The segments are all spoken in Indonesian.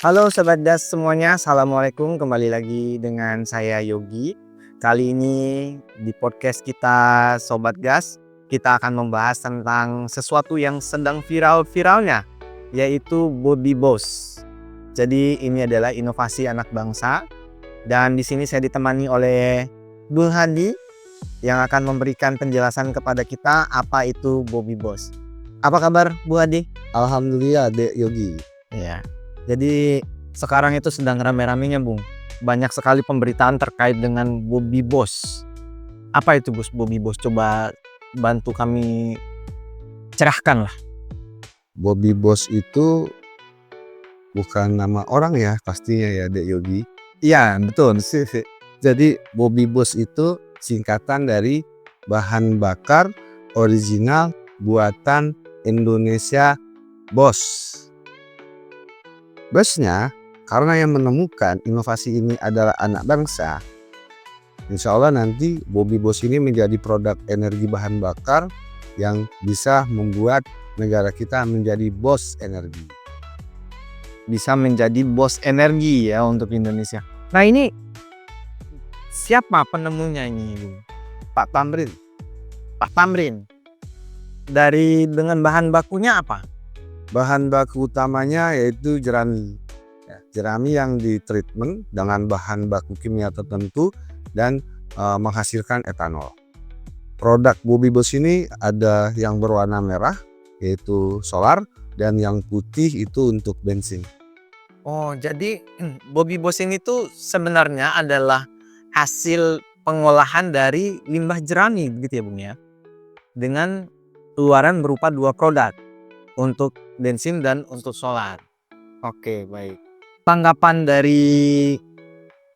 Halo Sobat Das semuanya, Assalamualaikum, kembali lagi dengan saya Yogi. Kali ini di podcast kita Sobat Gas, kita akan membahas tentang sesuatu yang sedang viral-viralnya, yaitu Bobby Boss. Jadi ini adalah inovasi anak bangsa, dan di sini saya ditemani oleh Bung Hadi yang akan memberikan penjelasan kepada kita apa itu Bobby Boss. Apa kabar Bu Hadi? Alhamdulillah Dek Yogi. Ya. Jadi sekarang itu sedang rame-ramenya Bung. Banyak sekali pemberitaan terkait dengan Bobby Boss. Apa itu Bobby Boss? Coba bantu kami cerahkan lah. Bobby Boss itu bukan nama orang ya pastinya ya Dek Yogi. Iya betul. Jadi Bobby Boss itu singkatan dari bahan bakar original buatan Indonesia Boss. Bosnya karena yang menemukan inovasi ini adalah anak bangsa, insya Allah nanti Bobby Boss ini menjadi produk energi bahan bakar yang bisa membuat negara kita menjadi bos energi. Bisa menjadi bos energi ya untuk Indonesia. Nah ini siapa penemunya ini Bung? Pak Tamrin. Pak Tamrin. Dengan bahan bakunya apa? Bahan baku utamanya yaitu jerami. Jerami yang ditreatment dengan bahan baku kimia tertentu dan menghasilkan etanol. Produk Bobby Boss ini ada yang berwarna merah yaitu solar dan yang putih itu untuk bensin. Oh jadi Bobby Boss ini tuh sebenarnya adalah hasil pengolahan dari limbah jerami gitu ya Bung ya. Dengan keluaran berupa dua produk. Untuk bensin dan untuk solar. Oke, baik. Tanggapan dari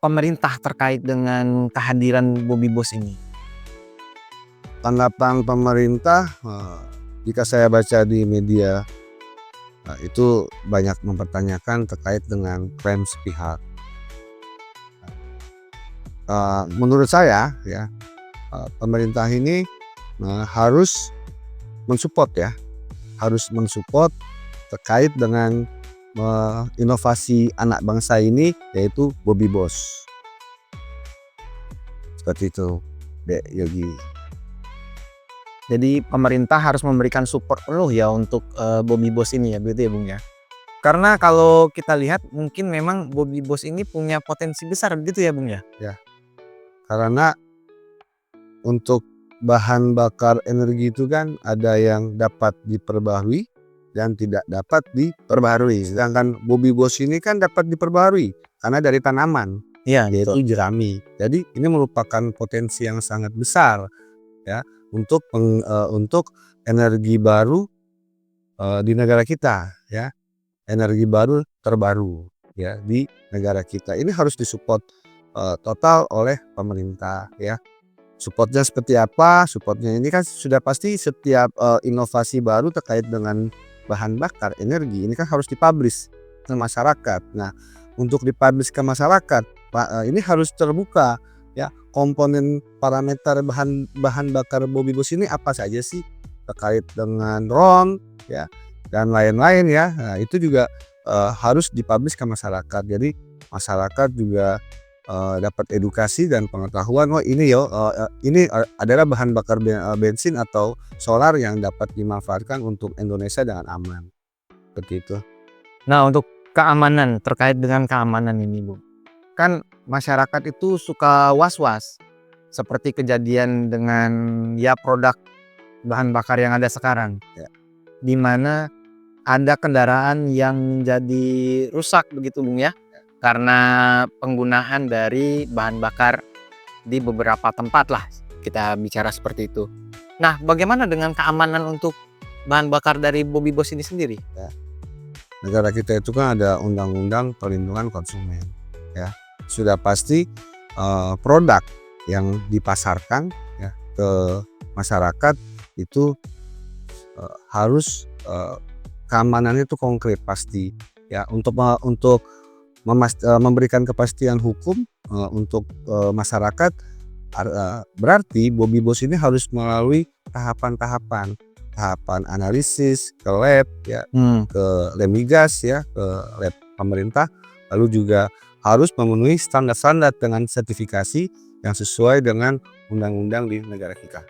pemerintah terkait dengan kehadiran Bobby Boss ini? Tanggapan pemerintah, jika saya baca di media, itu banyak mempertanyakan terkait dengan klaim sepihak. Menurut saya, ya, pemerintah ini harus mensupport ya. Harus mensupport terkait dengan inovasi anak bangsa ini yaitu Bobby Boss. Seperti itu, Dek Yogi. Jadi pemerintah harus memberikan support penuh ya untuk Bobby Boss ini ya, begitu ya Bung ya. Karena kalau kita lihat mungkin memang Bobby Boss ini punya potensi besar gitu ya Bung ya. Ya. Karena untuk bahan bakar energi itu kan ada yang dapat diperbaharui dan tidak dapat diperbaharui. Sedangkan Bobby Boss ini kan dapat diperbaharui karena dari tanaman, yaitu jerami. Jadi ini merupakan potensi yang sangat besar ya untuk energi baru di negara kita ya. Energi baru terbaru ya di negara kita. Ini harus disupport total oleh pemerintah ya. Supportnya seperti apa? Supportnya ini kan sudah pasti setiap inovasi baru terkait dengan bahan bakar energi ini kan harus dipublish ke masyarakat. Nah, untuk dipublish ke masyarakat, ini harus terbuka ya komponen parameter bahan bakar Bobby Boss ini apa saja sih terkait dengan RON ya dan lain-lain ya. Nah, itu juga harus dipublish ke masyarakat. Jadi masyarakat juga dapat edukasi dan pengetahuan, ini ini adalah bahan bakar bensin atau solar yang dapat dimanfaatkan untuk Indonesia dengan aman. Seperti itu. Nah untuk keamanan, terkait dengan keamanan ini Bu. Kan masyarakat itu suka was-was. Seperti kejadian dengan ya produk bahan bakar yang ada sekarang. Ya. Di mana ada kendaraan yang jadi rusak begitu Bung ya. Karena penggunaan dari bahan bakar di beberapa tempat lah kita bicara seperti itu. Nah bagaimana dengan keamanan untuk bahan bakar dari Bobby Boss ini sendiri? Ya. Negara kita itu kan ada undang-undang perlindungan konsumen ya. Sudah pasti produk yang dipasarkan ya ke masyarakat itu harus keamanannya itu konkret pasti ya untuk memberikan kepastian hukum untuk masyarakat. Berarti Bobby Boss ini harus melalui tahapan analisis ke lab ya, ke lab migas ya, ke lab pemerintah, lalu juga harus memenuhi standar-standar dengan sertifikasi yang sesuai dengan undang-undang di negara kita.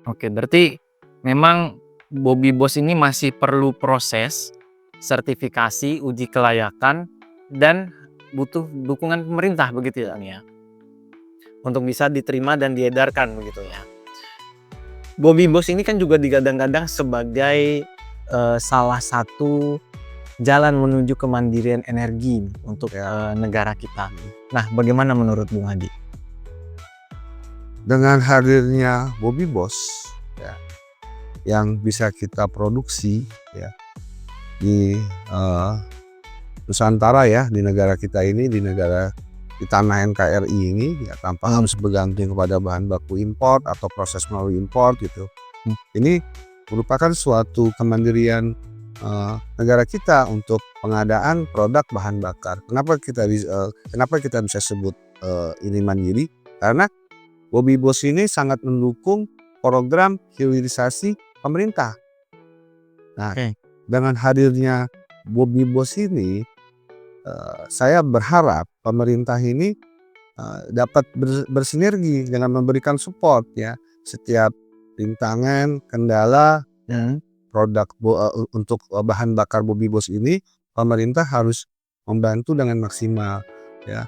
Oke, berarti memang Bobby Boss ini masih perlu proses sertifikasi, uji kelayakan, dan butuh dukungan pemerintah begitu ya, Nia? Untuk bisa diterima dan diedarkan begitu ya. Bobby Boss ini kan juga digadang-gadang sebagai salah satu jalan menuju kemandirian energi untuk negara kita. Nah, bagaimana menurut Bung Hadi? Dengan hadirnya Bobby Boss ya, yang bisa kita produksi ya di Nusantara ya, di negara kita ini, di tanah NKRI ini ya, tanpa harus bergantung kepada bahan baku import atau proses melalui import gitu. Ini merupakan suatu kemandirian negara kita untuk pengadaan produk bahan bakar. Kenapa kita bisa sebut ini mandiri? Karena Bobby Boss ini sangat mendukung program hilirisasi pemerintah. Nah, dengan hadirnya Bobby Boss ini, saya berharap pemerintah ini dapat bersinergi dengan memberikan support ya, setiap rintangan, kendala produk untuk bahan bakar Bobby Boss ini, pemerintah harus membantu dengan maksimal ya.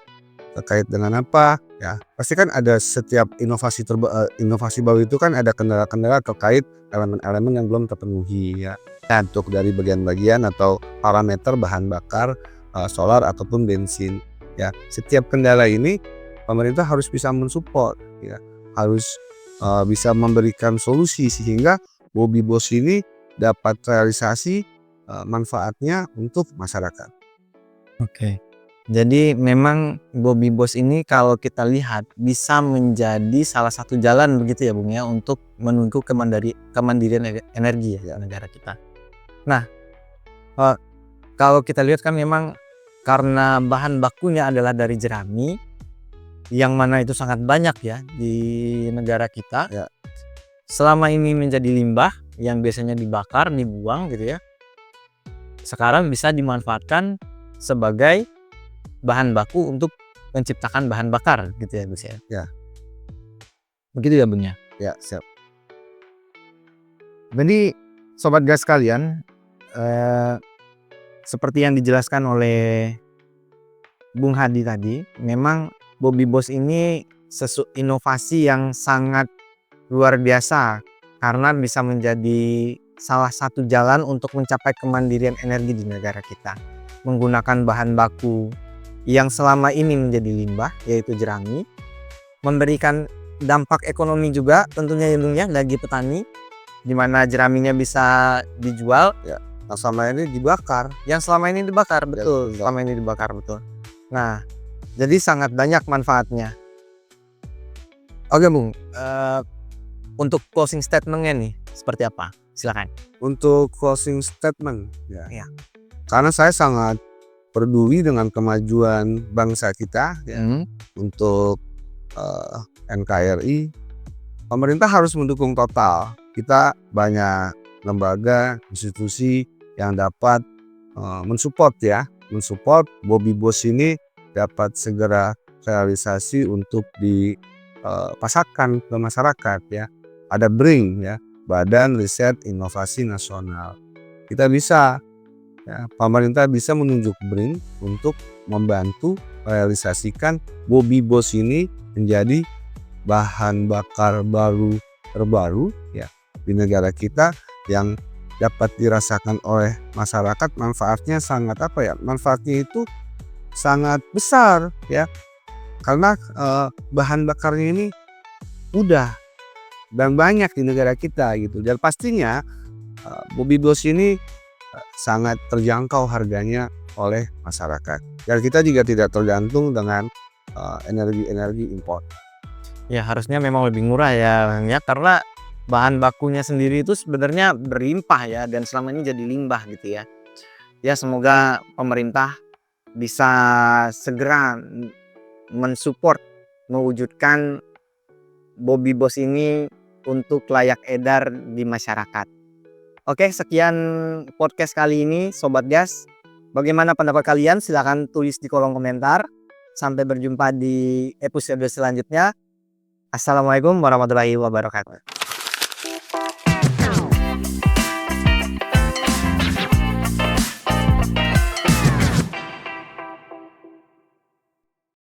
Terkait dengan apa ya, pasti kan ada setiap inovasi baru itu kan ada kendala-kendala terkait elemen-elemen yang belum terpenuhi ya. Untuk dari bagian-bagian atau parameter bahan bakar solar ataupun bensin ya, setiap kendala ini pemerintah harus bisa mensupport ya, harus bisa memberikan solusi sehingga Bobby Boss ini dapat realisasi manfaatnya untuk masyarakat. Oke. Jadi memang Bobby Boss ini kalau kita lihat bisa menjadi salah satu jalan begitu ya Bung ya, untuk menuju kemandirian energi ya negara kita. Nah, kalau kita lihat kan memang karena bahan bakunya adalah dari jerami, yang mana itu sangat banyak ya di negara kita. Ya. Selama ini menjadi limbah yang biasanya dibakar, dibuang gitu ya. Sekarang bisa dimanfaatkan sebagai bahan baku untuk menciptakan bahan bakar gitu ya Gus ya. Ya. Begitu ya Bung ya. Ya, siap. Jadi sobat gas sekalian, seperti yang dijelaskan oleh Bung Hadi tadi, memang Bobby Boss ini inovasi yang sangat luar biasa karena bisa menjadi salah satu jalan untuk mencapai kemandirian energi di negara kita. Menggunakan bahan baku yang selama ini menjadi limbah, yaitu jerami, memberikan dampak ekonomi juga tentunya ya bagi petani, di mana jeraminya bisa dijual ya, yang selama ini dibakar. Betul, selama ini dibakar betul. Nah, jadi sangat banyak manfaatnya. Oke Bung, untuk closing statementnya nih seperti apa? Silakan. Untuk closing statement ya. Ya. Karena saya sangat peduli dengan kemajuan bangsa kita ya, untuk NKRI, pemerintah harus mendukung total. Kita banyak lembaga, institusi yang dapat mensupport Bobby Boss ini dapat segera realisasi untuk dipasarkan ke masyarakat ya. Ada BRIN ya, Badan Riset Inovasi Nasional. Kita bisa ya, pemerintah bisa menunjuk BRIN untuk membantu realisasikan Bobby Boss ini menjadi bahan bakar terbaru ya di negara kita yang dapat dirasakan oleh masyarakat. Manfaatnya manfaatnya itu sangat besar ya, karena bahan bakarnya ini mudah dan banyak di negara kita gitu, dan pastinya Bobby Boss ini sangat terjangkau harganya oleh masyarakat, dan kita juga tidak tergantung dengan energi import. Ya harusnya memang lebih murah ya karena bahan bakunya sendiri itu sebenarnya berlimpah ya, dan selama ini jadi limbah gitu ya. Ya semoga pemerintah bisa segera mensupport mewujudkan Bobby Boss ini untuk layak edar di masyarakat. Oke, sekian podcast kali ini Sobat Gas. Bagaimana pendapat kalian? Silahkan tulis di kolom komentar. Sampai berjumpa di episode selanjutnya. Assalamualaikum warahmatullahi wabarakatuh.